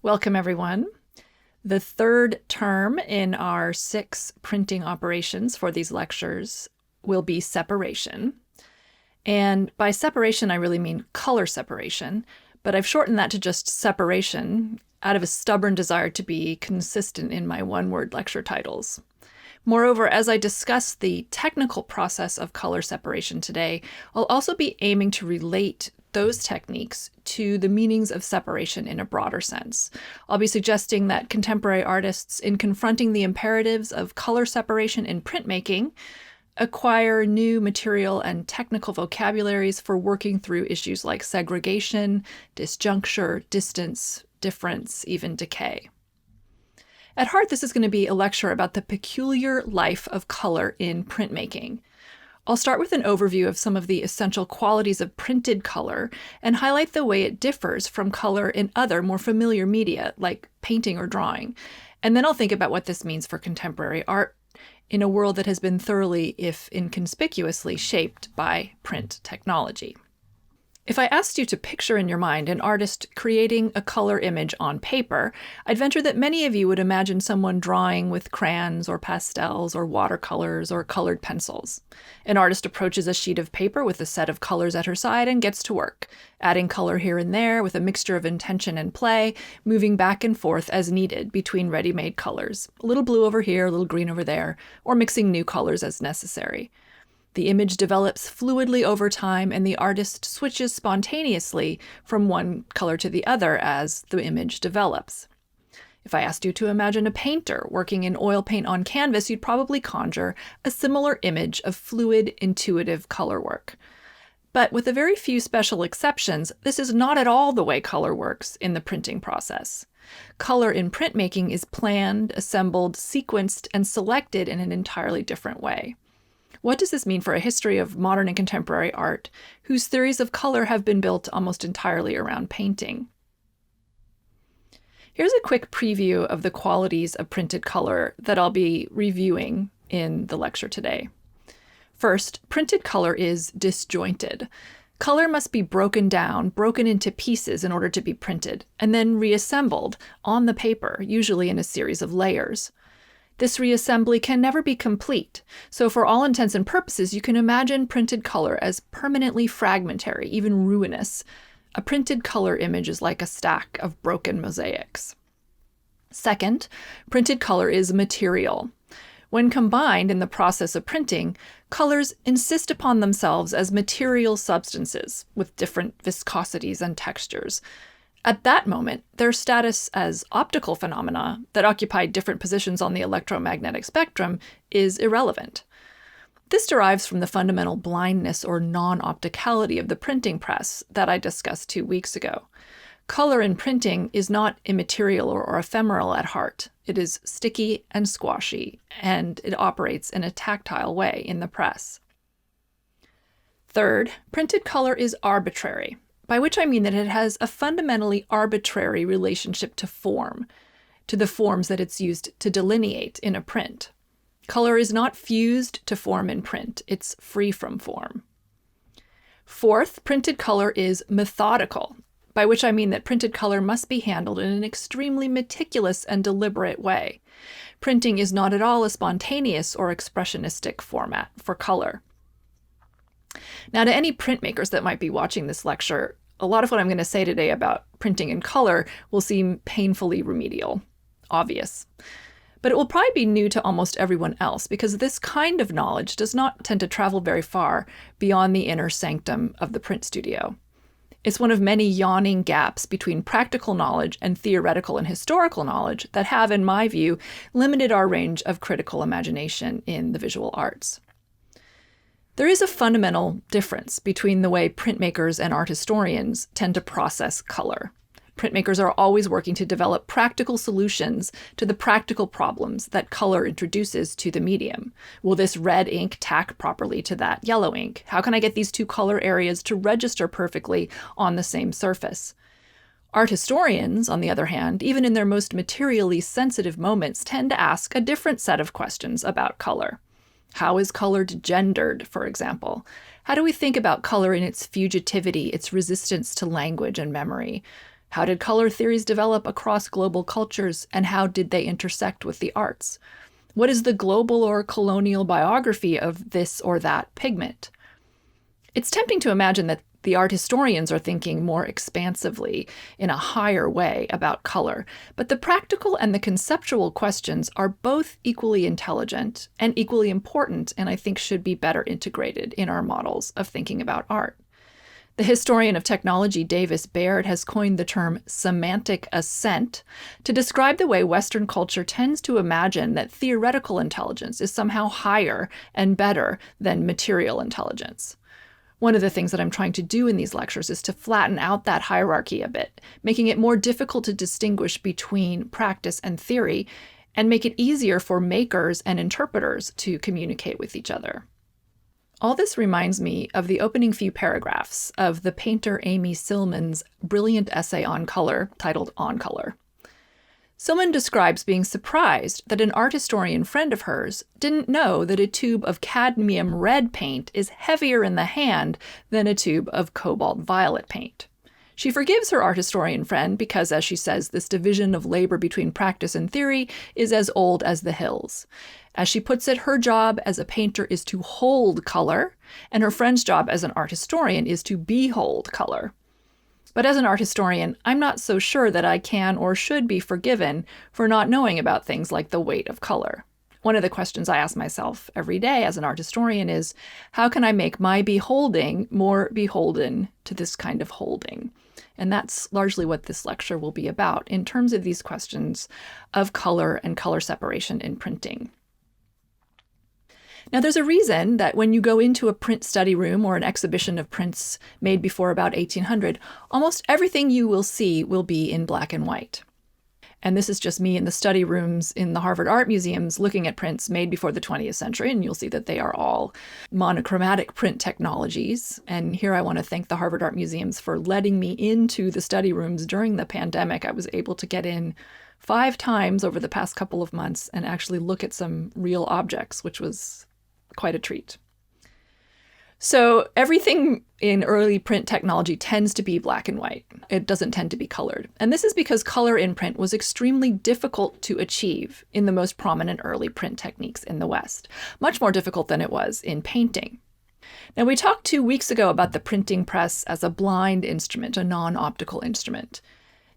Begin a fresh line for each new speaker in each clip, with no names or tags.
Welcome, everyone. The third term in our 6 printing operations for these lectures will be separation. And by separation, I really mean color separation, but I've shortened that to just separation out of a stubborn desire to be consistent in my one-word lecture titles. Moreover, as I discuss the technical process of color separation today, I'll also be aiming to relate those techniques to the meanings of separation in a broader sense. I'll be suggesting that contemporary artists, in confronting the imperatives of color separation in printmaking, acquire new material and technical vocabularies for working through issues like segregation, disjuncture, distance, difference, even decay. At heart, this is going to be a lecture about the peculiar life of color in printmaking. I'll start with an overview of some of the essential qualities of printed color and highlight the way it differs from color in other, more familiar media, like painting or drawing. And then I'll think about what this means for contemporary art in a world that has been thoroughly, if inconspicuously, shaped by print technology. If I asked you to picture in your mind an artist creating a color image on paper, I'd venture that many of you would imagine someone drawing with crayons or pastels or watercolors or colored pencils. An artist approaches a sheet of paper with a set of colors at her side and gets to work, adding color here and there with a mixture of intention and play, moving back and forth as needed between ready-made colors, a little blue over here, a little green over there, or mixing new colors as necessary. The image develops fluidly over time, and the artist switches spontaneously from one color to the other as the image develops. If I asked you to imagine a painter working in oil paint on canvas, you'd probably conjure a similar image of fluid, intuitive color work. But with a very few special exceptions, this is not at all the way color works in the printing process. Color in printmaking is planned, assembled, sequenced, and selected in an entirely different way. What does this mean for a history of modern and contemporary art, whose theories of color have been built almost entirely around painting? Here's a quick preview of the qualities of printed color that I'll be reviewing in the lecture today. First, printed color is disjointed. Color must be broken down, broken into pieces in order to be printed, and then reassembled on the paper, usually in a series of layers. This reassembly can never be complete, so for all intents and purposes, you can imagine printed color as permanently fragmentary, even ruinous. A printed color image is like a stack of broken mosaics. Second, printed color is material. When combined in the process of printing, colors insist upon themselves as material substances with different viscosities and textures. At that moment, their status as optical phenomena that occupy different positions on the electromagnetic spectrum is irrelevant. This derives from the fundamental blindness or non-opticality of the printing press that I discussed 2 weeks ago. Color in printing is not immaterial or ephemeral at heart. It is sticky and squashy, and it operates in a tactile way in the press. Third, printed color is arbitrary, by which I mean that it has a fundamentally arbitrary relationship to form, to the forms that it's used to delineate in a print. Color is not fused to form in print, it's free from form. Fourth, printed color is methodical, by which I mean that printed color must be handled in an extremely meticulous and deliberate way. Printing is not at all a spontaneous or expressionistic format for color. Now, to any printmakers that might be watching this lecture, a lot of what I'm going to say today about printing in color will seem painfully remedial, obvious. But it will probably be new to almost everyone else because this kind of knowledge does not tend to travel very far beyond the inner sanctum of the print studio. It's one of many yawning gaps between practical knowledge and theoretical and historical knowledge that have, in my view, limited our range of critical imagination in the visual arts. There is a fundamental difference between the way printmakers and art historians tend to process color. Printmakers are always working to develop practical solutions to the practical problems that color introduces to the medium. Will this red ink tack properly to that yellow ink? How can I get these two color areas to register perfectly on the same surface? Art historians, on the other hand, even in their most materially sensitive moments, tend to ask a different set of questions about color. How is color gendered, for example? How do we think about color in its fugitivity, its resistance to language and memory? How did color theories develop across global cultures, and how did they intersect with the arts? What is the global or colonial biography of this or that pigment? It's tempting to imagine that the art historians are thinking more expansively in a higher way about color, but the practical and the conceptual questions are both equally intelligent and equally important, and I think should be better integrated in our models of thinking about art. The historian of technology Davis Baird has coined the term semantic assent to describe the way Western culture tends to imagine that theoretical intelligence is somehow higher and better than material intelligence. One of the things that I'm trying to do in these lectures is to flatten out that hierarchy a bit, making it more difficult to distinguish between practice and theory, and make it easier for makers and interpreters to communicate with each other. All this reminds me of the opening few paragraphs of the painter Amy Sillman's brilliant essay on color titled On Color. Sillman describes being surprised that an art historian friend of hers didn't know that a tube of cadmium red paint is heavier in the hand than a tube of cobalt violet paint. She forgives her art historian friend because, as she says, this division of labor between practice and theory is as old as the hills. As she puts it, her job as a painter is to hold color, and her friend's job as an art historian is to behold color. But as an art historian, I'm not so sure that I can or should be forgiven for not knowing about things like the weight of color. One of the questions I ask myself every day as an art historian is, how can I make my beholding more beholden to this kind of holding? And that's largely what this lecture will be about in terms of these questions of color and color separation in printing. Now, there's a reason that when you go into a print study room or an exhibition of prints made before about 1800, almost everything you will see will be in black and white. And this is just me in the study rooms in the Harvard Art Museums looking at prints made before the 20th century, and you'll see that they are all monochromatic print technologies. And here I want to thank the Harvard Art Museums for letting me into the study rooms during the pandemic. I was able to get in 5 times over the past couple of months and actually look at some real objects, which was quite a treat. So everything in early print technology tends to be black and white. It doesn't tend to be colored. And this is because color in print was extremely difficult to achieve in the most prominent early print techniques in the West, much more difficult than it was in painting. Now, we talked 2 weeks ago about the printing press as a blind instrument, a non-optical instrument.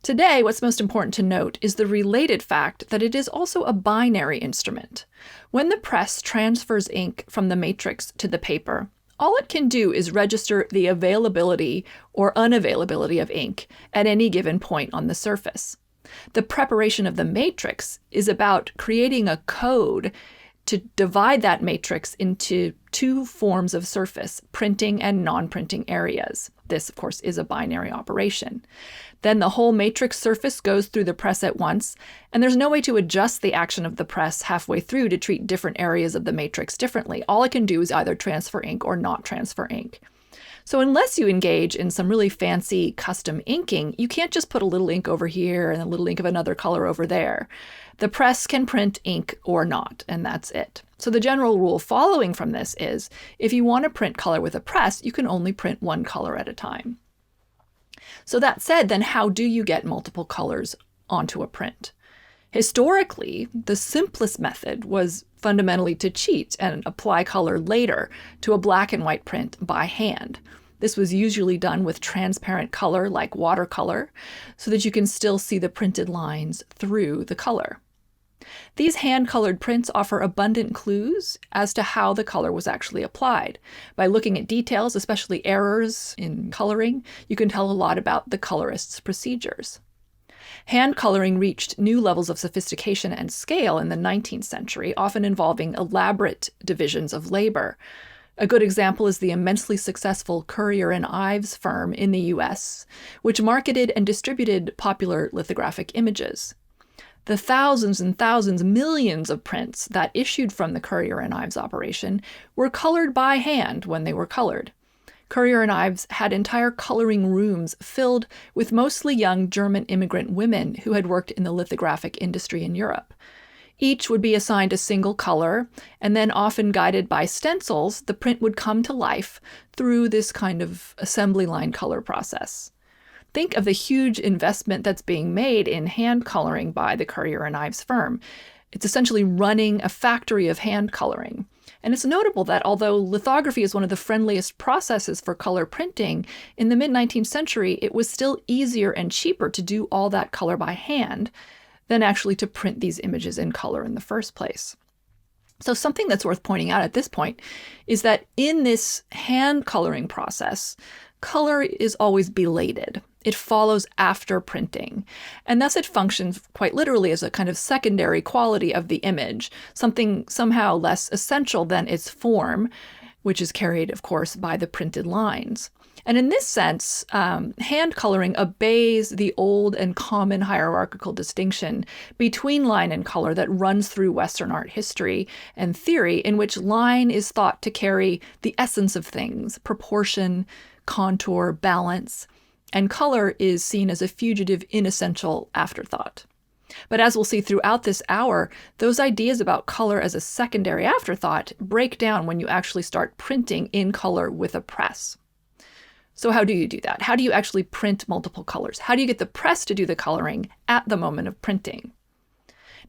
Today, what's most important to note is the related fact that it is also a binary instrument. When the press transfers ink from the matrix to the paper, all it can do is register the availability or unavailability of ink at any given point on the surface. The preparation of the matrix is about creating a code to divide that matrix into 2 forms of surface, printing and non-printing areas. This, of course, is a binary operation. Then the whole matrix surface goes through the press at once, and there's no way to adjust the action of the press halfway through to treat different areas of the matrix differently. All it can do is either transfer ink or not transfer ink. So unless you engage in some really fancy custom inking, you can't just put a little ink over here and a little ink of another color over there. The press can print ink or not, and that's it. So the general rule following from this is, if you want to print color with a press, you can only print one color at a time. So that said, then how do you get multiple colors onto a print? Historically, the simplest method was fundamentally to cheat and apply color later to a black and white print by hand. This was usually done with transparent color like watercolor, so that you can still see the printed lines through the color. These hand-colored prints offer abundant clues as to how the color was actually applied. By looking at details, especially errors in coloring, you can tell a lot about the colorist's procedures. Hand coloring reached new levels of sophistication and scale in the 19th century, often involving elaborate divisions of labor. A good example is the immensely successful Currier and Ives firm in the US, which marketed and distributed popular lithographic images. The thousands and thousands, millions of prints that issued from the Currier and Ives operation were colored by hand when they were colored. Currier and Ives had entire coloring rooms filled with mostly young German immigrant women who had worked in the lithographic industry in Europe. Each would be assigned a single color, and then often guided by stencils, the print would come to life through this kind of assembly line color process. Think of the huge investment that's being made in hand coloring by the Currier and Ives firm. It's essentially running a factory of hand coloring. And it's notable that although lithography is one of the friendliest processes for color printing, in the mid-19th century, it was still easier and cheaper to do all that color by hand than actually to print these images in color in the first place. So something that's worth pointing out at this point is that in this hand coloring process, color is always belated. It follows after printing, and thus it functions quite literally as a kind of secondary quality of the image, something somehow less essential than its form, which is carried, of course, by the printed lines. And in this sense, hand coloring obeys the old and common hierarchical distinction between line and color that runs through Western art history and theory, in which line is thought to carry the essence of things, proportion, contour, balance, and color is seen as a fugitive, inessential afterthought. But as we'll see throughout this hour, those ideas about color as a secondary afterthought break down when you actually start printing in color with a press. So how do you do that? How do you actually print multiple colors? How do you get the press to do the coloring at the moment of printing?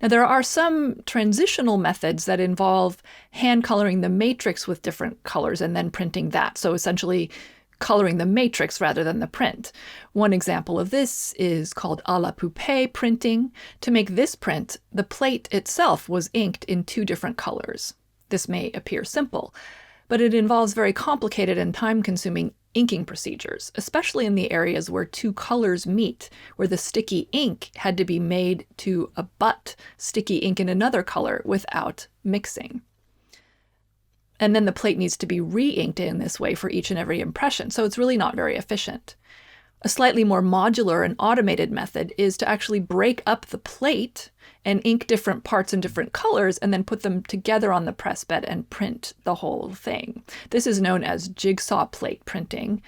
Now, there are some transitional methods that involve hand coloring the matrix with different colors and then printing that. So essentially coloring the matrix rather than the print. One example of this is called à la poupée printing. To make this print, the plate itself was inked in 2 different colors. This may appear simple, but it involves very complicated and time-consuming inking procedures, especially in the areas where 2 colors meet, where the sticky ink had to be made to abut sticky ink in another color without mixing. And then the plate needs to be re-inked in this way for each and every impression, so it's really not very efficient. A slightly more modular and automated method is to actually break up the plate and ink different parts in different colors and then put them together on the press bed and print the whole thing. This is known as jigsaw plate printing.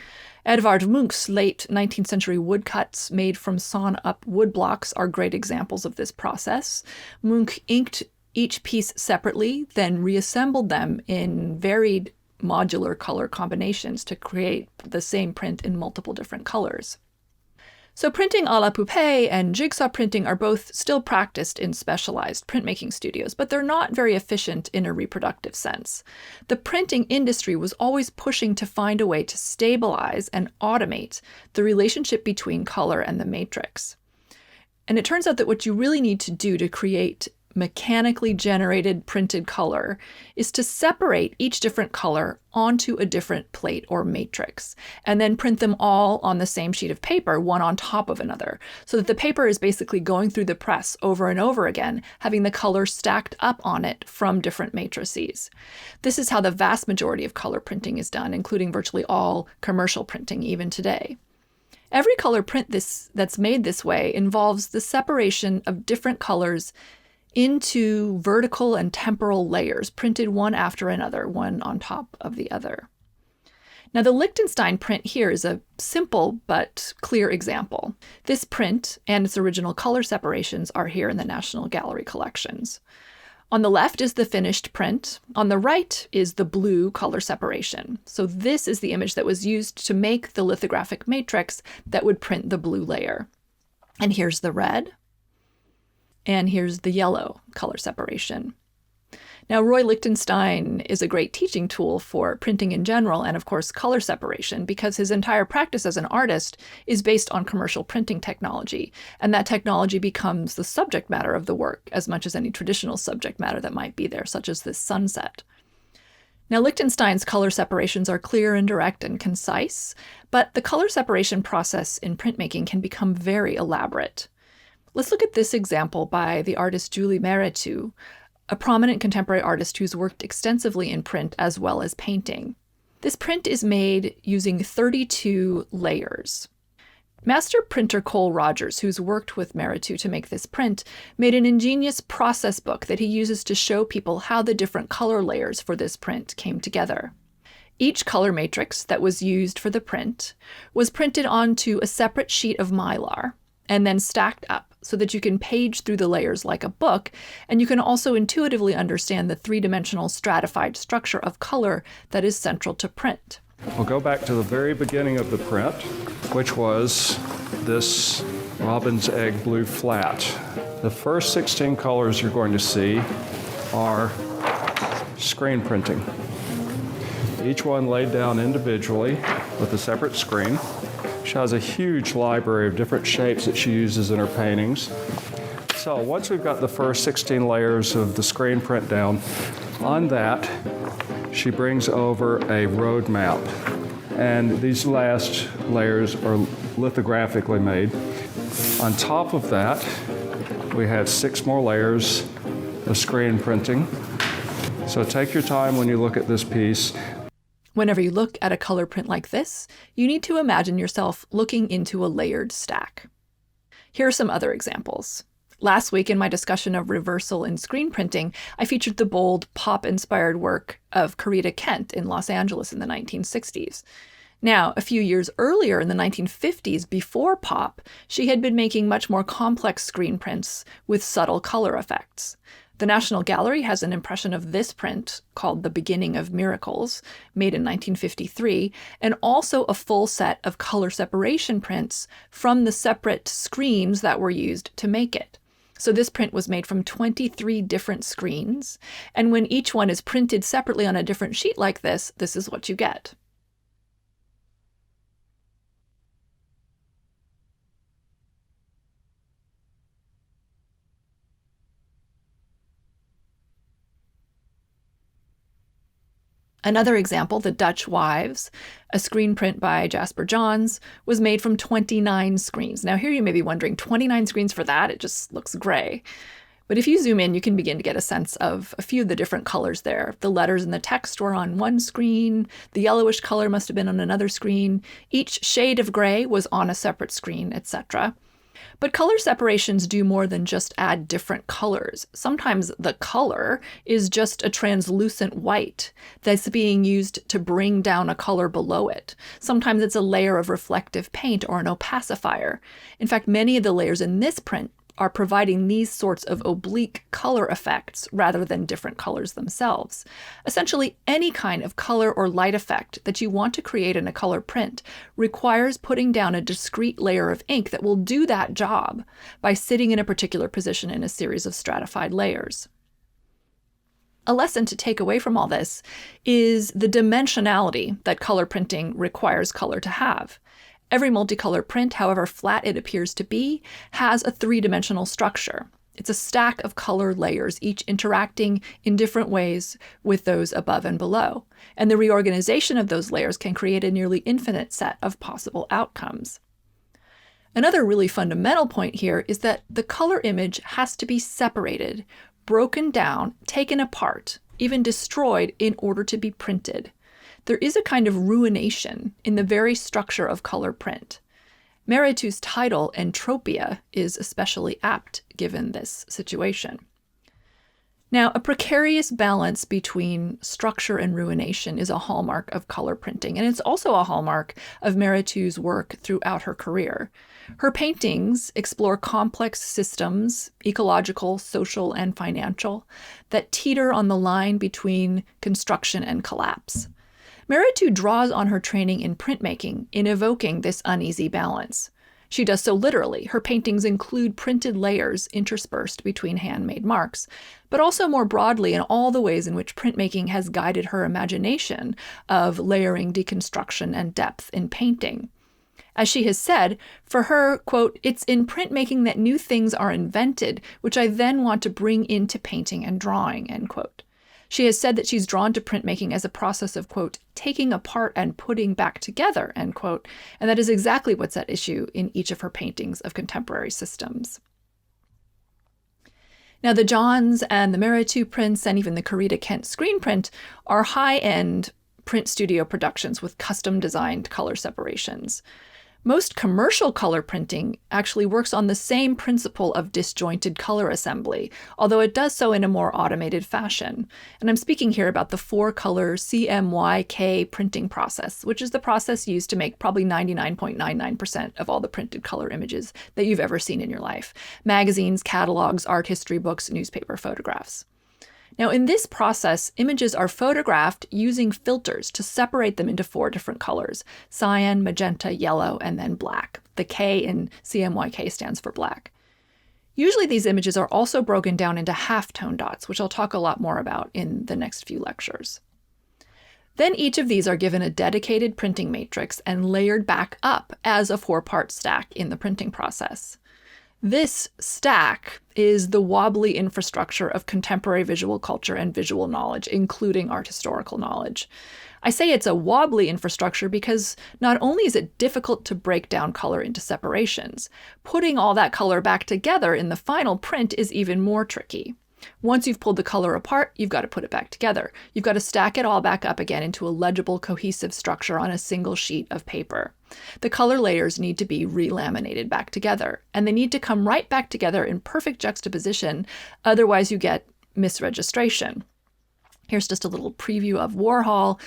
Edvard Munch's late 19th century woodcuts made from sawn-up wood blocks are great examples of this process. Munch inked each piece separately, then reassembled them in varied modular color combinations to create the same print in multiple different colors. So printing à la poupée and jigsaw printing are both still practiced in specialized printmaking studios, but they're not very efficient in a reproductive sense. The printing industry was always pushing to find a way to stabilize and automate the relationship between color and the matrix. And it turns out that what you really need to do to create mechanically generated printed color is to separate each different color onto a different plate or matrix, and then print them all on the same sheet of paper, one on top of another, so that the paper is basically going through the press over and over again, having the color stacked up on it from different matrices. This is how the vast majority of color printing is done, including virtually all commercial printing even today. Every color print that's made this way involves the separation of different colors into vertical and temporal layers, printed one after another, one on top of the other. Now, the Lichtenstein print here is a simple but clear example. This print and its original color separations are here in the National Gallery collections. On the left is the finished print. On the right is the blue color separation. So this is the image that was used to make the lithographic matrix that would print the blue layer. And here's the red. And here's the yellow color separation. Now, Roy Lichtenstein is a great teaching tool for printing in general and, of course, color separation, because his entire practice as an artist is based on commercial printing technology, and that technology becomes the subject matter of the work as much as any traditional subject matter that might be there, such as this sunset. Now, Lichtenstein's color separations are clear and direct and concise, but the color separation process in printmaking can become very elaborate. Let's look at this example by the artist Julie Mehretu, a prominent contemporary artist who's worked extensively in print as well as painting. This print is made using 32 layers. Master printer Cole Rogers, who's worked with Mehretu to make this print, made an ingenious process book that he uses to show people how the different color layers for this print came together. Each color matrix that was used for the print was printed onto a separate sheet of mylar and then stacked up so that you can page through the layers like a book, and you can also intuitively understand the 3-dimensional stratified structure of color that is central to print.
We'll go back to the very beginning of the print, which was this Robin's Egg Blue Flat. The first 16 colors you're going to see are screen printing. Each one laid down individually with a separate screen. She has a huge library of different shapes that she uses in her paintings. So once we've got the first 16 layers of the screen print down, on that she brings over a road map. And these last layers are lithographically made. On top of that, we have 6 more layers of screen printing. So take your time when you look at this piece.
Whenever you look at a color print like this, you need to imagine yourself looking into a layered stack. Here are some other examples. Last week in my discussion of reversal in screen printing, I featured the bold, pop-inspired work of Corita Kent in Los Angeles in the 1960s. Now, a few years earlier in the 1950s, before pop, she had been making much more complex screen prints with subtle color effects. The National Gallery has an impression of this print, called The Beginning of Miracles, made in 1953, and also a full set of color separation prints from the separate screens that were used to make it. So this print was made from 23 different screens, and when each one is printed separately on a different sheet like this, this is what you get. Another example, The Dutch Wives, a screen print by Jasper Johns, was made from 29 screens. Now here you may be wondering, 29 screens for that? It just looks gray. But if you zoom in, you can begin to get a sense of a few of the different colors there. The letters and the text were on one screen. The yellowish color must have been on another screen. Each shade of gray was on a separate screen, etc. But color separations do more than just add different colors. Sometimes the color is just a translucent white that's being used to bring down a color below it. Sometimes it's a layer of reflective paint or an opacifier. In fact, many of the layers in this print are providing these sorts of oblique color effects rather than different colors themselves. Essentially, any kind of color or light effect that you want to create in a color print requires putting down a discrete layer of ink that will do that job by sitting in a particular position in a series of stratified layers. A lesson to take away from all this is the dimensionality that color printing requires color to have. Every multicolor print, however flat it appears to be, has a three-dimensional structure. It's a stack of color layers, each interacting in different ways with those above and below. And the reorganization of those layers can create a nearly infinite set of possible outcomes. Another really fundamental point here is that the color image has to be separated, broken down, taken apart, even destroyed in order to be printed. There is a kind of ruination in the very structure of color print. Meritu's title, Entropia, is especially apt given this situation. Now, a precarious balance between structure and ruination is a hallmark of color printing, and it's also a hallmark of Meritu's work throughout her career. Her paintings explore complex systems, ecological, social, and financial, that teeter on the line between construction and collapse. Meritu draws on her training in printmaking in evoking this uneasy balance. She does so literally. Her paintings include printed layers interspersed between handmade marks, but also more broadly in all the ways in which printmaking has guided her imagination of layering, deconstruction, and depth in painting. As she has said, for her, quote, "It's in printmaking that new things are invented, which I then want to bring into painting and drawing," end quote. She has said that she's drawn to printmaking as a process of, quote, "taking apart and putting back together," end quote, and that is exactly what's at issue in each of her paintings of contemporary systems. Now, the Johns and the Meritu prints and even the Corita Kent screen print are high-end print studio productions with custom-designed color separations. Most commercial color printing actually works on the same principle of disjointed color assembly, although it does so in a more automated fashion. And I'm speaking here about the 4-color CMYK printing process, which is the process used to make probably 99.99% of all the printed color images that you've ever seen in your life. Magazines, catalogs, art history books, newspaper photographs. Now, in this process, images are photographed using filters to separate them into 4 different colors: cyan, magenta, yellow, and then black. The K in CMYK stands for black. Usually these images are also broken down into halftone dots, which I'll talk a lot more about in the next few lectures. Then each of these are given a dedicated printing matrix and layered back up as a 4-part stack in the printing process. This stack is the wobbly infrastructure of contemporary visual culture and visual knowledge, including art historical knowledge. I say it's a wobbly infrastructure because not only is it difficult to break down color into separations, putting all that color back together in the final print is even more tricky. Once you've pulled the color apart, you've got to put it back together. You've got to stack it all back up again into a legible, cohesive structure on a single sheet of paper. The color layers need to be relaminated back together, and they need to come right back together in perfect juxtaposition, otherwise you get misregistration. Here's just a little preview of Warhol,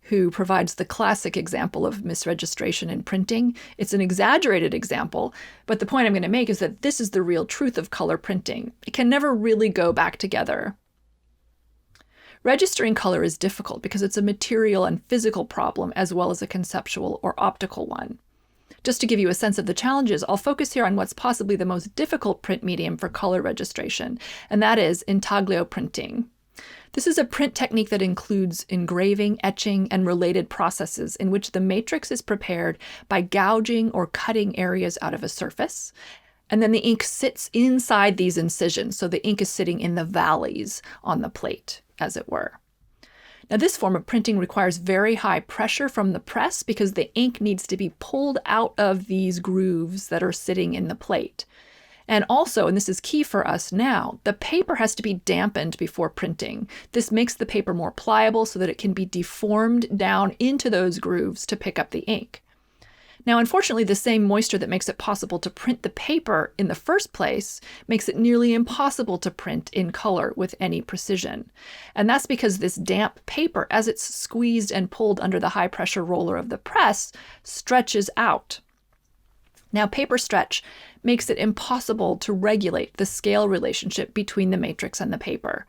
who provides the classic example of misregistration in printing. It's an exaggerated example, but the point I'm going to make is that this is the real truth of color printing. It can never really go back together. Registering color is difficult because it's a material and physical problem as well as a conceptual or optical one. Just to give you a sense of the challenges, I'll focus here on what's possibly the most difficult print medium for color registration, and that is intaglio printing. This is a print technique that includes engraving, etching, and related processes in which the matrix is prepared by gouging or cutting areas out of a surface, and then the ink sits inside these incisions, so the ink is sitting in the valleys on the plate, as it were. Now, this form of printing requires very high pressure from the press because the ink needs to be pulled out of these grooves that are sitting in the plate. And also, and this is key for us now, the paper has to be dampened before printing. This makes the paper more pliable so that it can be deformed down into those grooves to pick up the ink. Now, unfortunately, the same moisture that makes it possible to print the paper in the first place makes it nearly impossible to print in color with any precision. And that's because this damp paper, as it's squeezed and pulled under the high-pressure roller of the press, stretches out. Now, paper stretch makes it impossible to regulate the scale relationship between the matrix and the paper.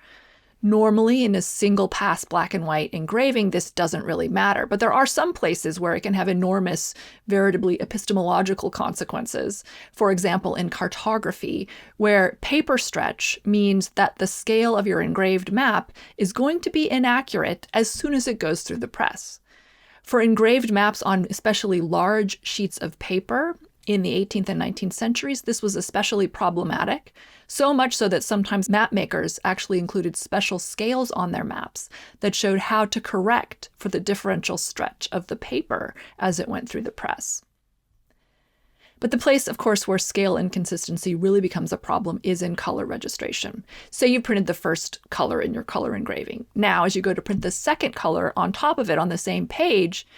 Normally, in a single pass black and white engraving, this doesn't really matter, but there are some places where it can have enormous, veritably epistemological consequences. For example, in cartography, where paper stretch means that the scale of your engraved map is going to be inaccurate as soon as it goes through the press. For engraved maps on especially large sheets of paper, in the 18th and 19th centuries, this was especially problematic, so much so that sometimes map makers actually included special scales on their maps that showed how to correct for the differential stretch of the paper as it went through the press. But the place, of course, where scale inconsistency really becomes a problem is in color registration. Say you printed the first color in your color engraving. Now, as you go to print the second color on top of it on the same page,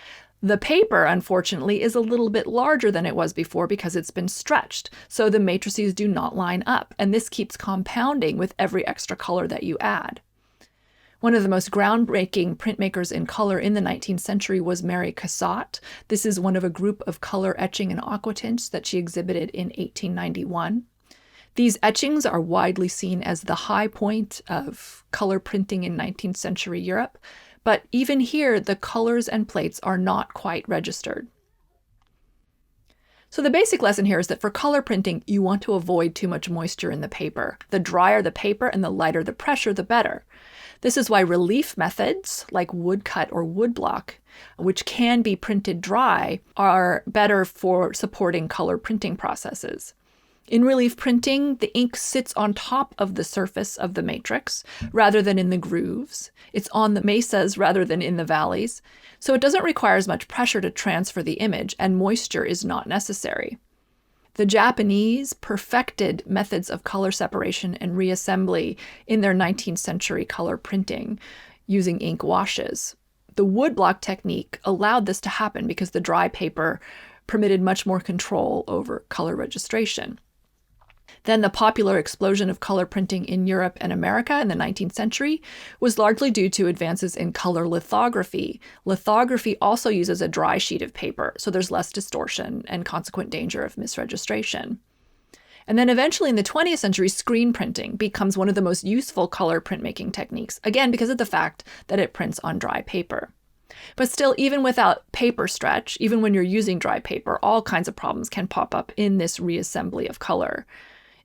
the paper, unfortunately, is a little bit larger than it was before because it's been stretched, so the matrices do not line up, and this keeps compounding with every extra color that you add. One of the most groundbreaking printmakers in color in the 19th century was Mary Cassatt. This is one of a group of color etching and aquatints that she exhibited in 1891. These etchings are widely seen as the high point of color printing in 19th century Europe, but even here, the colors and plates are not quite registered. So the basic lesson here is that for color printing, you want to avoid too much moisture in the paper. The drier the paper and the lighter the pressure, the better. This is why relief methods like woodcut or woodblock, which can be printed dry, are better for supporting color printing processes. In relief printing, the ink sits on top of the surface of the matrix rather than in the grooves. It's on the mesas rather than in the valleys, so it doesn't require as much pressure to transfer the image, and moisture is not necessary. The Japanese perfected methods of color separation and reassembly in their 19th century color printing using ink washes. The woodblock technique allowed this to happen because the dry paper permitted much more control over color registration. Then the popular explosion of color printing in Europe and America in the 19th century was largely due to advances in color lithography. Lithography also uses a dry sheet of paper, so there's less distortion and consequent danger of misregistration. And then eventually in the 20th century, screen printing becomes one of the most useful color printmaking techniques, again, because of the fact that it prints on dry paper. But still, even without paper stretch, even when you're using dry paper, all kinds of problems can pop up in this reassembly of color.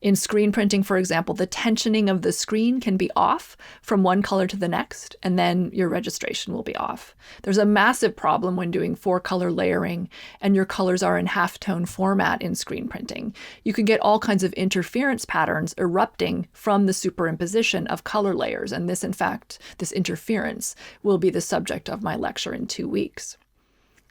In screen printing, for example, the tensioning of the screen can be off from one color to the next, and then your registration will be off. There's a massive problem when doing 4-color layering and your colors are in halftone format in screen printing. You can get all kinds of interference patterns erupting from the superimposition of color layers, and this interference will be the subject of my lecture in 2 weeks.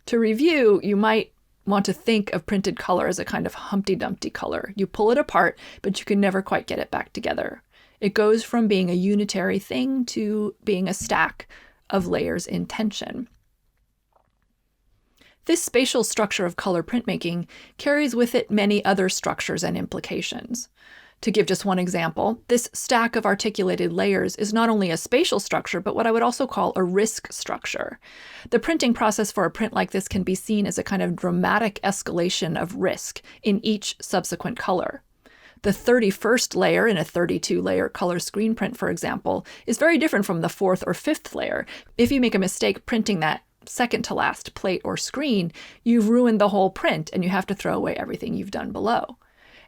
To review, you might want to think of printed color as a kind of Humpty Dumpty color. You pull it apart, but you can never quite get it back together. It goes from being a unitary thing to being a stack of layers in tension. This spatial structure of color printmaking carries with it many other structures and implications. To give just one example, this stack of articulated layers is not only a spatial structure, but what I would also call a risk structure. The printing process for a print like this can be seen as a kind of dramatic escalation of risk in each subsequent color. The 31st layer in a 32-layer color screen print, for example, is very different from the 4th or 5th layer. If you make a mistake printing that second to last plate or screen, you've ruined the whole print and you have to throw away everything you've done below.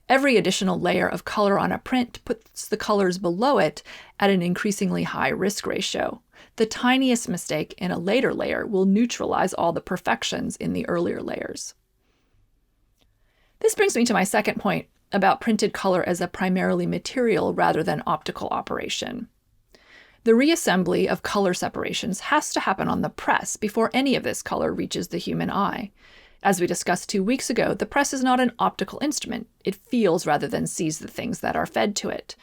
Every additional layer of color on a print puts the colors below it at an increasingly high risk ratio. The tiniest mistake in a later layer will neutralize all the perfections in the earlier layers. This brings me to my second point about printed color as a primarily material rather than optical operation. The reassembly of color separations has to happen on the press before any of this color reaches the human eye. As we discussed 2 weeks ago, the press is not an optical instrument. It feels rather than sees the things that are fed to it.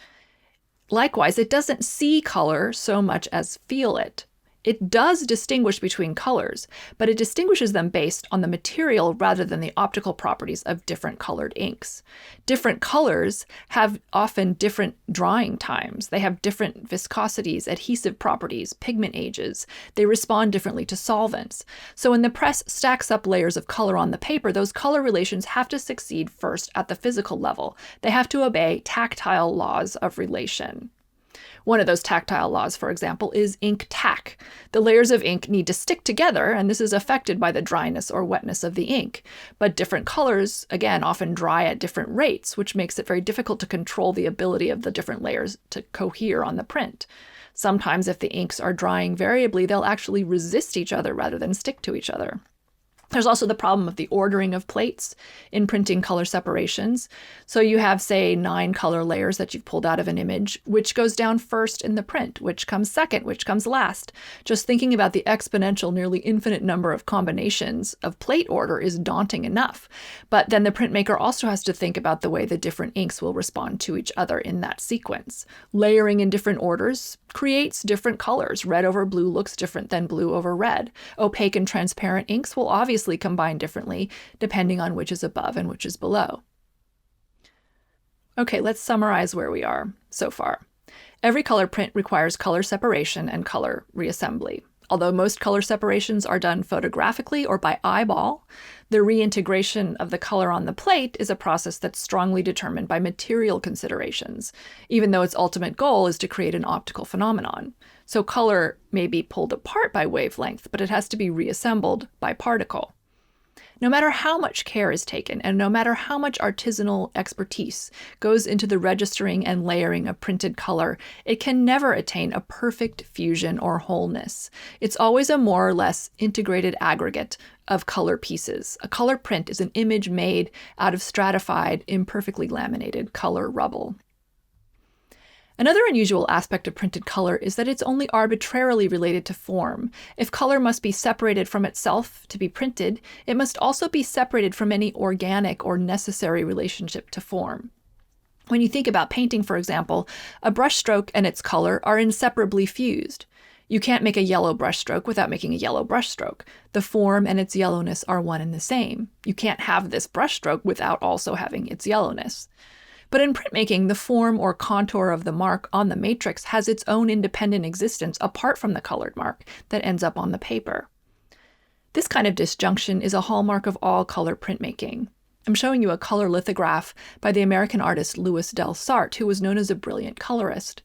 Likewise, it doesn't see color so much as feel it. It does distinguish between colors, but it distinguishes them based on the material rather than the optical properties of different colored inks. Different colors have often different drying times. They have different viscosities, adhesive properties, pigment ages. They respond differently to solvents. So when the press stacks up layers of color on the paper, those color relations have to succeed first at the physical level. They have to obey tactile laws of relation. One of those tactile laws, for example, is ink tack. The layers of ink need to stick together, and this is affected by the dryness or wetness of the ink. But different colors, again, often dry at different rates, which makes it very difficult to control the ability of the different layers to cohere on the print. Sometimes if the inks are drying variably, they'll actually resist each other rather than stick to each other. There's also the problem of the ordering of plates in printing color separations. So you have, say, 9 color layers that you've pulled out of an image, which goes down first in the print, which comes second, which comes last. Just thinking about the exponential, nearly infinite number of combinations of plate order is daunting enough. But then the printmaker also has to think about the way the different inks will respond to each other in that sequence. Layering in different orders creates different colors. Red over blue looks different than blue over red. Opaque and transparent inks will obviously combine differently depending on which is above and which is below. Okay, let's summarize where we are so far. Every color print requires color separation and color reassembly. Although most color separations are done photographically or by eyeball, the reintegration of the color on the plate is a process that's strongly determined by material considerations, even though its ultimate goal is to create an optical phenomenon. So color may be pulled apart by wavelength, but it has to be reassembled by particle. No matter how much care is taken, and no matter how much artisanal expertise goes into the registering and layering of printed color, it can never attain a perfect fusion or wholeness. It's always a more or less integrated aggregate of color pieces. A color print is an image made out of stratified, imperfectly laminated color rubble. Another unusual aspect of printed color is that it's only arbitrarily related to form. If color must be separated from itself to be printed, it must also be separated from any organic or necessary relationship to form. When you think about painting, for example, a brushstroke and its color are inseparably fused. You can't make a yellow brushstroke without making a yellow brushstroke. The form and its yellowness are one and the same. You can't have this brushstroke without also having its yellowness. But in printmaking, the form or contour of the mark on the matrix has its own independent existence apart from the colored mark that ends up on the paper. This kind of disjunction is a hallmark of all color printmaking. I'm showing you a color lithograph by the American artist Louis Del Sarte, who was known as a brilliant colorist.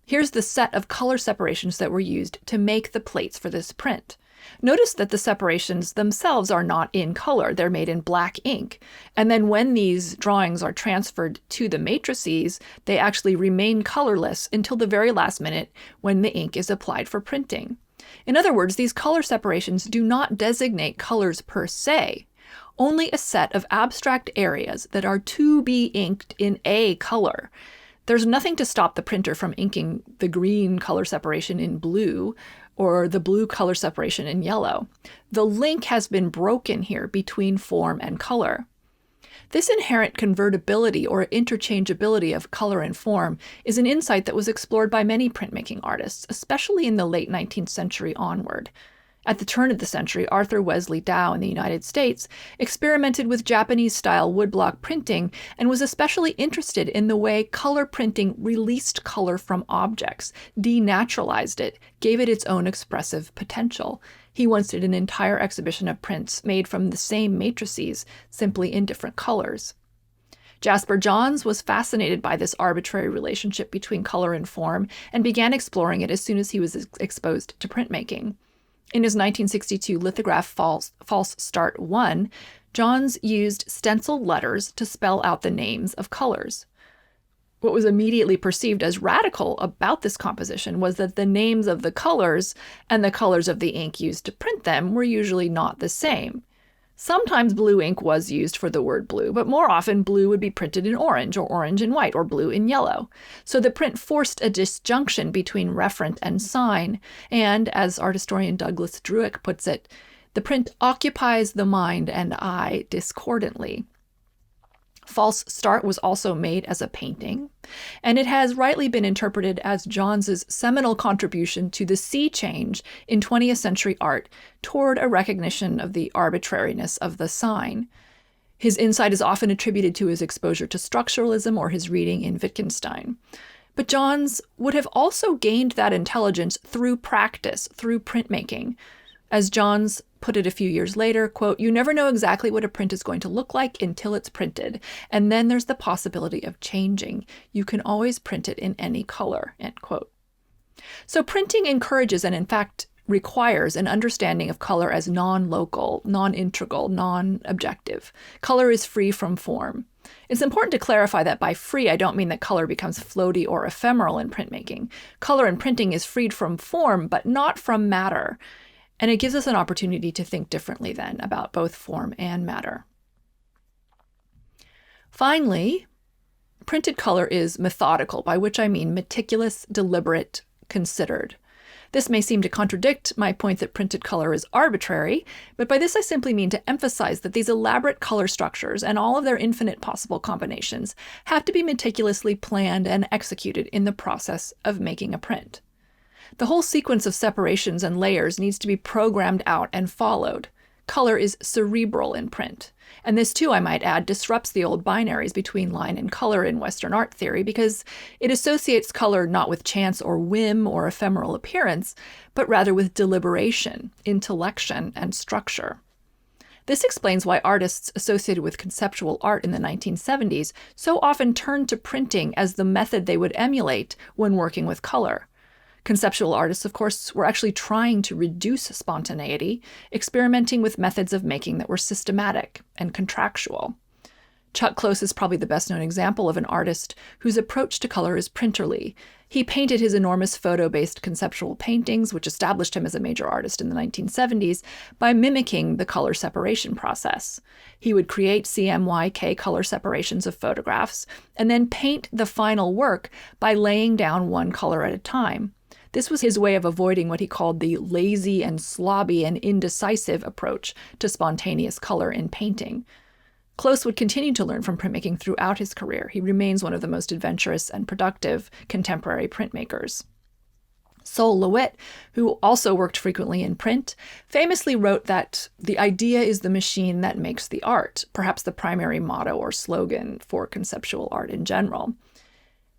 Here's the set of color separations that were used to make the plates for this print. Notice that the separations themselves are not in color. They're made in black ink. And then when these drawings are transferred to the matrices, they actually remain colorless until the very last minute when the ink is applied for printing. In other words, these color separations do not designate colors per se, only a set of abstract areas that are to be inked in a color. There's nothing to stop the printer from inking the green color separation in blue or the blue color separation in yellow. The link has been broken here between form and color. This inherent convertibility or interchangeability of color and form is an insight that was explored by many printmaking artists, especially in the late 19th century onward. At the turn of the century, Arthur Wesley Dow in the United States experimented with Japanese-style woodblock printing and was especially interested in the way color printing released color from objects, denaturalized it, gave it its own expressive potential. He once did an entire exhibition of prints made from the same matrices, simply in different colors. Jasper Johns was fascinated by this arbitrary relationship between color and form and began exploring it as soon as he was exposed to printmaking. In his 1962 lithograph False Start 1, Johns used stenciled letters to spell out the names of colors. What was immediately perceived as radical about this composition was that the names of the colors and the colors of the ink used to print them were usually not the same. Sometimes blue ink was used for the word blue, but more often blue would be printed in orange, or orange in white, or blue in yellow. So the print forced a disjunction between referent and sign, and, as art historian Douglas Druick puts it, the print occupies the mind and eye discordantly. False Start was also made as a painting, and it has rightly been interpreted as Johns's seminal contribution to the sea change in 20th century art toward a recognition of the arbitrariness of the sign. His insight is often attributed to his exposure to structuralism or his reading in Wittgenstein. But Johns would have also gained that intelligence through practice, through printmaking. As Johns put it a few years later, quote, "You never know exactly what a print is going to look like until it's printed, and then there's the possibility of changing. You can always print it in any color," end quote. So printing encourages and in fact requires an understanding of color as non-local, non-integral, non-objective. Color is free from form. It's important to clarify that by free, I don't mean that color becomes floaty or ephemeral in printmaking. Color in printing is freed from form, but not from matter. And it gives us an opportunity to think differently then about both form and matter. Finally, printed color is methodical, by which I mean meticulous, deliberate, considered. This may seem to contradict my point that printed color is arbitrary, but by this I simply mean to emphasize that these elaborate color structures and all of their infinite possible combinations have to be meticulously planned and executed in the process of making a print. The whole sequence of separations and layers needs to be programmed out and followed. Color is cerebral in print. And this too, I might add, disrupts the old binaries between line and color in Western art theory because it associates color not with chance or whim or ephemeral appearance, but rather with deliberation, intellection, and structure. This explains why artists associated with conceptual art in the 1970s so often turned to printing as the method they would emulate when working with color. Conceptual artists, of course, were actually trying to reduce spontaneity, experimenting with methods of making that were systematic and contractual. Chuck Close is probably the best-known example of an artist whose approach to color is printerly. He painted his enormous photo-based conceptual paintings, which established him as a major artist in the 1970s, by mimicking the color separation process. He would create CMYK color separations of photographs, and then paint the final work by laying down one color at a time. This was his way of avoiding what he called the lazy and slobby and indecisive approach to spontaneous color in painting. Close would continue to learn from printmaking throughout his career. He remains one of the most adventurous and productive contemporary printmakers. Sol LeWitt, who also worked frequently in print, famously wrote that the idea is the machine that makes the art, perhaps the primary motto or slogan for conceptual art in general.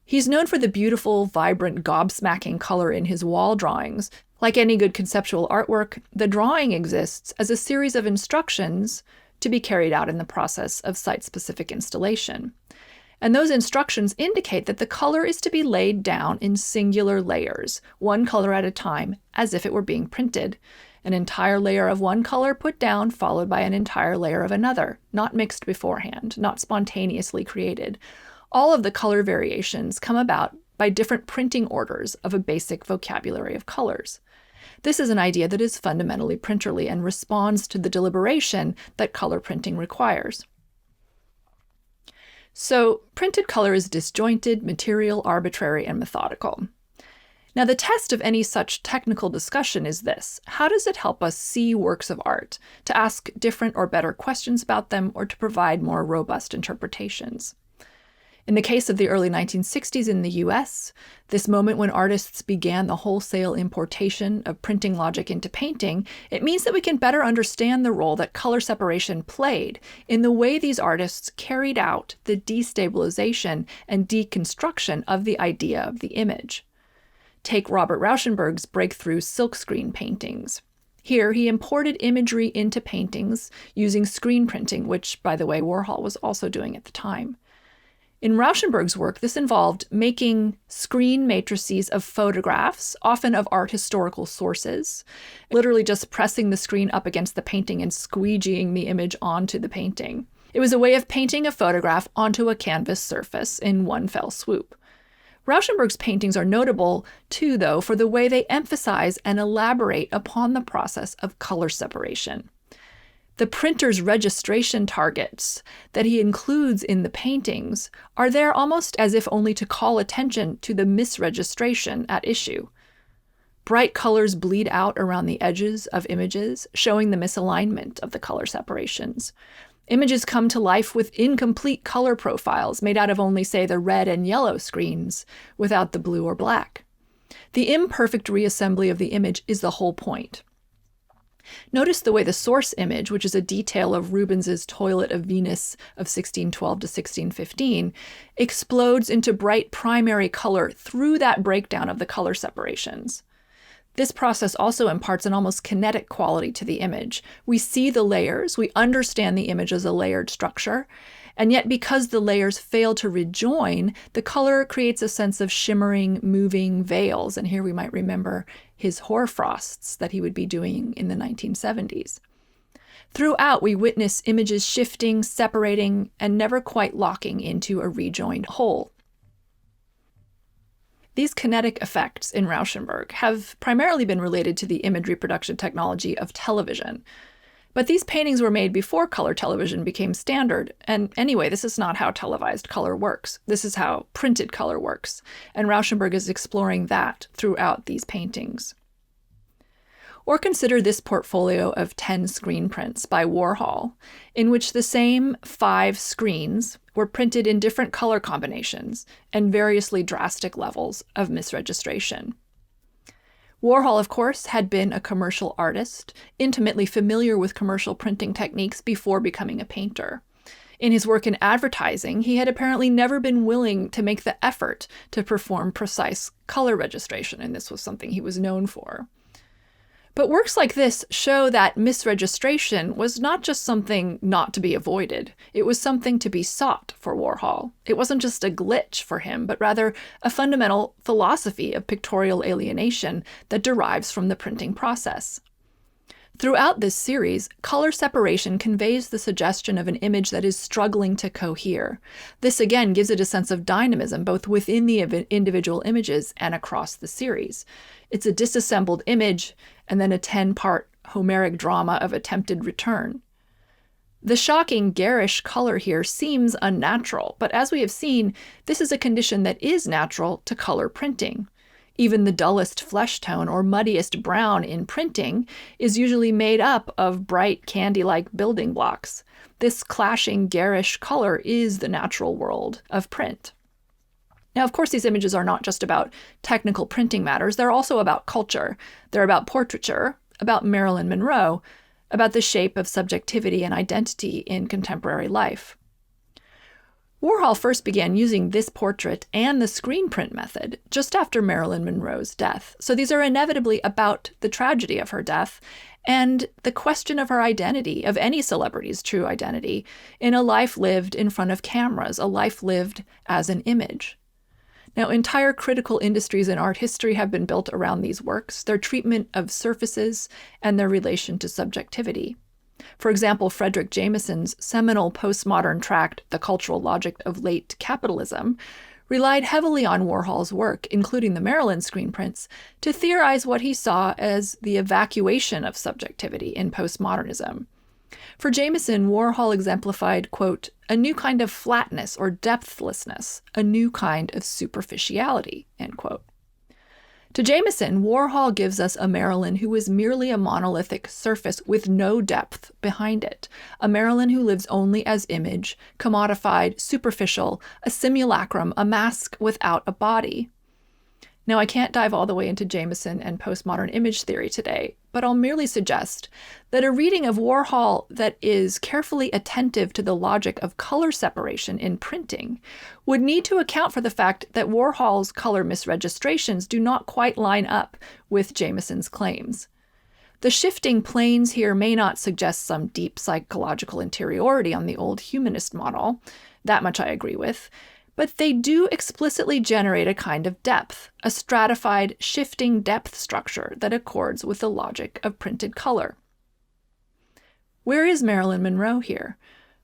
He's known for the beautiful, vibrant, gobsmacking color in his wall drawings. Like any good conceptual artwork, the drawing exists as a series of instructions to be carried out in the process of site-specific installation. And those instructions indicate that the color is to be laid down in singular layers, one color at a time, as if it were being printed. An entire layer of one color put down, followed by an entire layer of another, not mixed beforehand, not spontaneously created. All of the color variations come about by different printing orders of a basic vocabulary of colors. This is an idea that is fundamentally printerly and responds to the deliberation that color printing requires. So, printed color is disjointed, material, arbitrary, and methodical. Now, the test of any such technical discussion is this: how does it help us see works of art, to ask different or better questions about them, or to provide more robust interpretations? In the case of the early 1960s in the US, this moment when artists began the wholesale importation of printing logic into painting, it means that we can better understand the role that color separation played in the way these artists carried out the destabilization and deconstruction of the idea of the image. Take Robert Rauschenberg's breakthrough silkscreen paintings. Here, he imported imagery into paintings using screen printing, which, by the way, Warhol was also doing at the time. In Rauschenberg's work, this involved making screen matrices of photographs, often of art historical sources, literally just pressing the screen up against the painting and squeegeeing the image onto the painting. It was a way of painting a photograph onto a canvas surface in one fell swoop. Rauschenberg's paintings are notable, too, though, for the way they emphasize and elaborate upon the process of color separation. The printer's registration targets that he includes in the paintings are there almost as if only to call attention to the misregistration at issue. Bright colors bleed out around the edges of images, showing the misalignment of the color separations. Images come to life with incomplete color profiles made out of only, say, the red and yellow screens, without the blue or black. The imperfect reassembly of the image is the whole point. Notice the way the source image, which is a detail of Rubens's Toilet of Venus of 1612 to 1615, explodes into bright primary color through that breakdown of the color separations. This process also imparts an almost kinetic quality to the image. We see the layers, we understand the image as a layered structure, and yet because the layers fail to rejoin, the color creates a sense of shimmering, moving veils. And here we might remember his hoarfrosts that he would be doing in the 1970s. Throughout, we witness images shifting, separating, and never quite locking into a rejoined whole. These kinetic effects in Rauschenberg have primarily been related to the image reproduction technology of television. But these paintings were made before color television became standard, and anyway, this is not how televised color works. This is how printed color works, and Rauschenberg is exploring that throughout these paintings. Or consider this portfolio of 10 screen prints by Warhol, in which the same 5 screens were printed in different color combinations and variously drastic levels of misregistration. Warhol, of course, had been a commercial artist, intimately familiar with commercial printing techniques before becoming a painter. In his work in advertising, he had apparently never been willing to make the effort to perform precise color registration, and this was something he was known for. But works like this show that misregistration was not just something not to be avoided. It was something to be sought for Warhol. It wasn't just a glitch for him, but rather a fundamental philosophy of pictorial alienation that derives from the printing process. Throughout this series, color separation conveys the suggestion of an image that is struggling to cohere. This again gives it a sense of dynamism both within the individual images and across the series. It's a disassembled image and then a 10-part Homeric drama of attempted return. The shocking garish color here seems unnatural, but as we have seen, this is a condition that is natural to color printing. Even the dullest flesh tone or muddiest brown in printing is usually made up of bright candy-like building blocks. This clashing garish color is the natural world of print. Now, of course, these images are not just about technical printing matters. They're also about culture. They're about portraiture, about Marilyn Monroe, about the shape of subjectivity and identity in contemporary life. Warhol first began using this portrait and the screen print method just after Marilyn Monroe's death. So these are inevitably about the tragedy of her death and the question of her identity, of any celebrity's true identity, in a life lived in front of cameras, a life lived as an image. Now, entire critical industries in art history have been built around these works, their treatment of surfaces, and their relation to subjectivity. For example, Fredric Jameson's seminal postmodern tract, The Cultural Logic of Late Capitalism, relied heavily on Warhol's work, including the Marilyn screen prints, to theorize what he saw as the evacuation of subjectivity in postmodernism. For Jameson, Warhol exemplified, quote, a new kind of flatness or depthlessness, a new kind of superficiality, end quote. To Jameson, Warhol gives us a Marilyn who is merely a monolithic surface with no depth behind it, a Marilyn who lives only as image, commodified, superficial, a simulacrum, a mask without a body. Now, I can't dive all the way into Jameson and postmodern image theory today, but I'll merely suggest that a reading of Warhol that is carefully attentive to the logic of color separation in printing would need to account for the fact that Warhol's color misregistrations do not quite line up with Jameson's claims. The shifting planes here may not suggest some deep psychological interiority on the old humanist model, that much I agree with, but they do explicitly generate a kind of depth, a stratified, shifting depth structure that accords with the logic of printed color. Where is Marilyn Monroe here?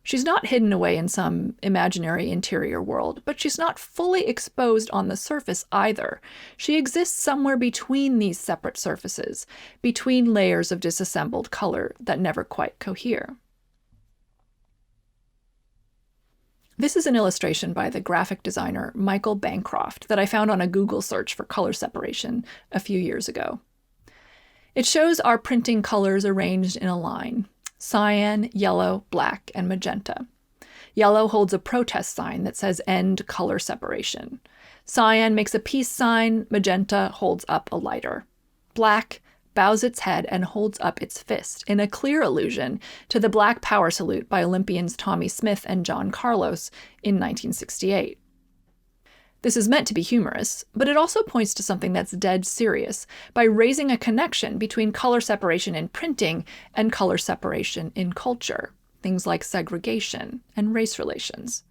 She's not hidden away in some imaginary interior world, but she's not fully exposed on the surface either. She exists somewhere between these separate surfaces, between layers of disassembled color that never quite cohere. This is an illustration by the graphic designer Michael Bancroft that I found on a Google search for color separation a few years ago. It shows our printing colors arranged in a line: cyan, yellow, black, and magenta. Yellow holds a protest sign that says "End color separation." Cyan makes a peace sign, magenta holds up a lighter. Black bows its head and holds up its fist, in a clear allusion to the Black Power salute by Olympians Tommy Smith and John Carlos in 1968. This is meant to be humorous, but it also points to something that's dead serious by raising a connection between color separation in printing and color separation in culture, things like segregation and race relations.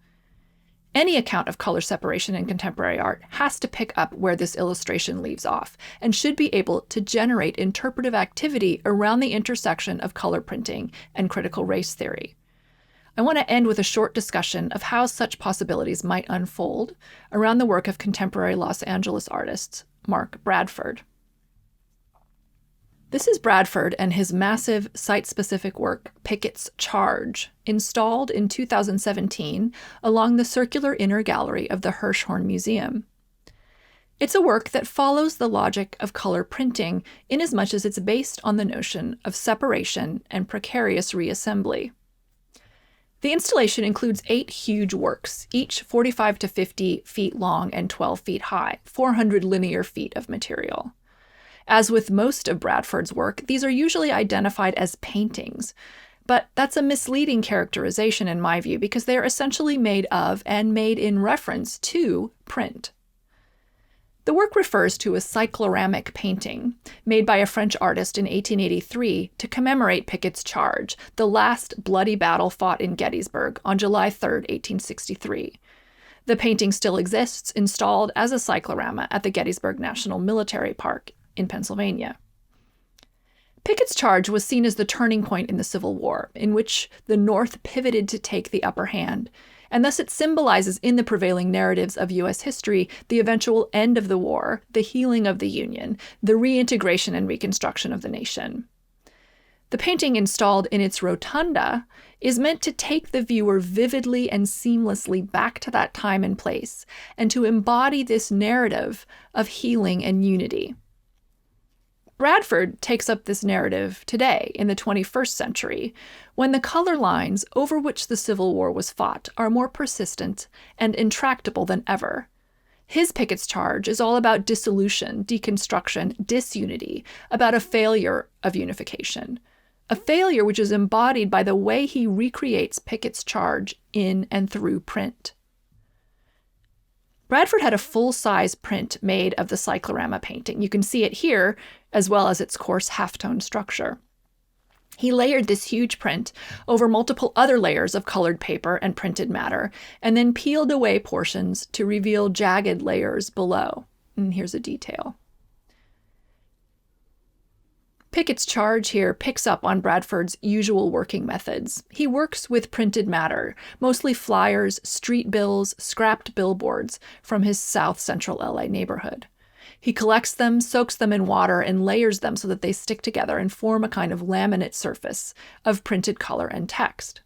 Any account of color separation in contemporary art has to pick up where this illustration leaves off and should be able to generate interpretive activity around the intersection of color printing and critical race theory. I want to end with a short discussion of how such possibilities might unfold around the work of contemporary Los Angeles artist Mark Bradford. This is Bradford and his massive site-specific work, Pickett's Charge, installed in 2017 along the circular inner gallery of the Hirshhorn Museum. It's a work that follows the logic of color printing inasmuch as it's based on the notion of separation and precarious reassembly. The installation includes 8 huge works, each 45 to 50 feet long and 12 feet high, 400 linear feet of material. As with most of Bradford's work, these are usually identified as paintings, but that's a misleading characterization in my view because they are essentially made of and made in reference to print. The work refers to a cycloramic painting made by a French artist in 1883 to commemorate Pickett's Charge, the last bloody battle fought in Gettysburg on July 3, 1863. The painting still exists, installed as a cyclorama at the Gettysburg National Military Park in Pennsylvania. Pickett's Charge was seen as the turning point in the Civil War, in which the North pivoted to take the upper hand, and thus it symbolizes in the prevailing narratives of U.S. history the eventual end of the war, the healing of the Union, the reintegration and reconstruction of the nation. The painting installed in its rotunda is meant to take the viewer vividly and seamlessly back to that time and place, and to embody this narrative of healing and unity. Bradford takes up this narrative today, in the 21st century, when the color lines over which the Civil War was fought are more persistent and intractable than ever. His Pickett's Charge is all about dissolution, deconstruction, disunity, about a failure of unification. A failure which is embodied by the way he recreates Pickett's Charge in and through print. Bradford had a full-size print made of the cyclorama painting. You can see it here, as well as its coarse halftone structure. He layered this huge print over multiple other layers of colored paper and printed matter, and then peeled away portions to reveal jagged layers below. And here's a detail. Pickett's charge here picks up on Bradford's usual working methods. He works with printed matter, mostly flyers, street bills, scrapped billboards from his South Central LA neighborhood. He collects them, soaks them in water, and layers them so that they stick together and form a kind of laminate surface of printed color and text.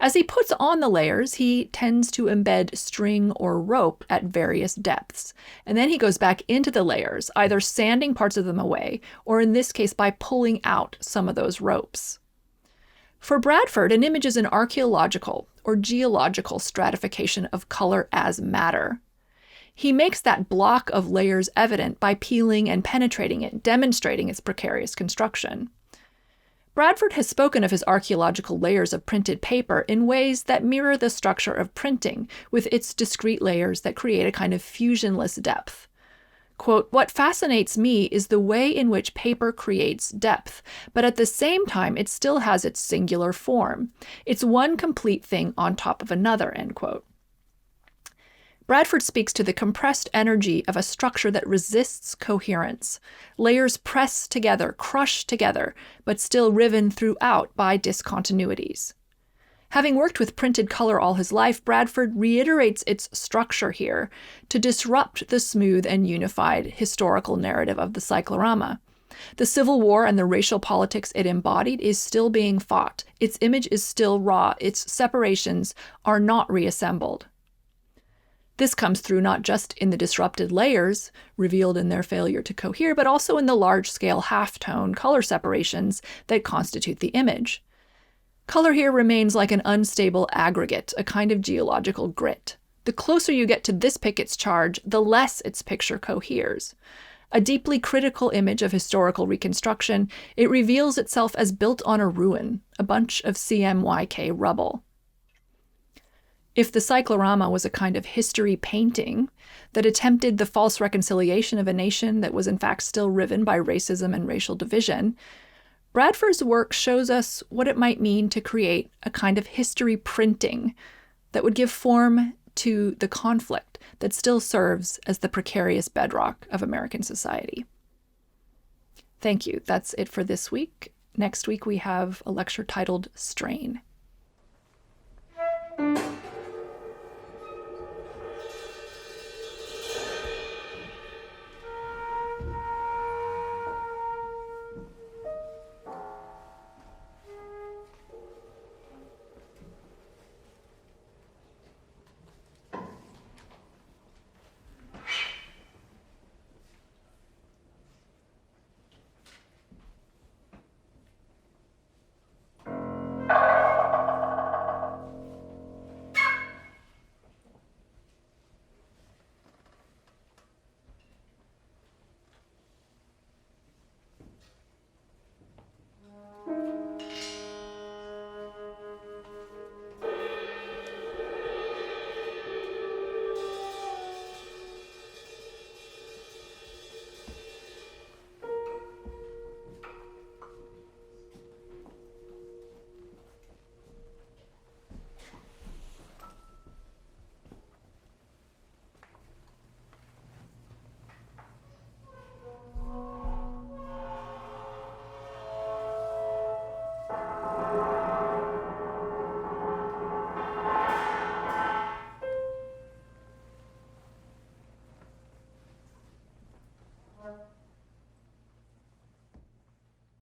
As he puts on the layers, he tends to embed string or rope at various depths, and then he goes back into the layers, either sanding parts of them away, or in this case by pulling out some of those ropes. For Bradford, an image is an archaeological or geological stratification of color as matter. He makes that block of layers evident by peeling and penetrating it, demonstrating its precarious construction. Bradford has spoken of his archaeological layers of printed paper in ways that mirror the structure of printing, with its discrete layers that create a kind of fusionless depth. Quote, "What fascinates me is the way in which paper creates depth, but at the same time it still has its singular form. It's one complete thing on top of another," end quote. Bradford speaks to the compressed energy of a structure that resists coherence. Layers press together, crush together, but still riven throughout by discontinuities. Having worked with printed color all his life, Bradford reiterates its structure here to disrupt the smooth and unified historical narrative of the cyclorama. The Civil War and the racial politics it embodied is still being fought. Its image is still raw. Its separations are not reassembled. This comes through not just in the disrupted layers, revealed in their failure to cohere, but also in the large-scale halftone color separations that constitute the image. Color here remains like an unstable aggregate, a kind of geological grit. The closer you get to this Pickett's charge, the less its picture coheres. A deeply critical image of historical reconstruction, it reveals itself as built on a ruin, a bunch of CMYK rubble. If the cyclorama was a kind of history painting that attempted the false reconciliation of a nation that was in fact still riven by racism and racial division, Bradford's work shows us what it might mean to create a kind of history printing that would give form to the conflict that still serves as the precarious bedrock of American society. Thank you. That's it for this week. Next week we have a lecture titled Strain.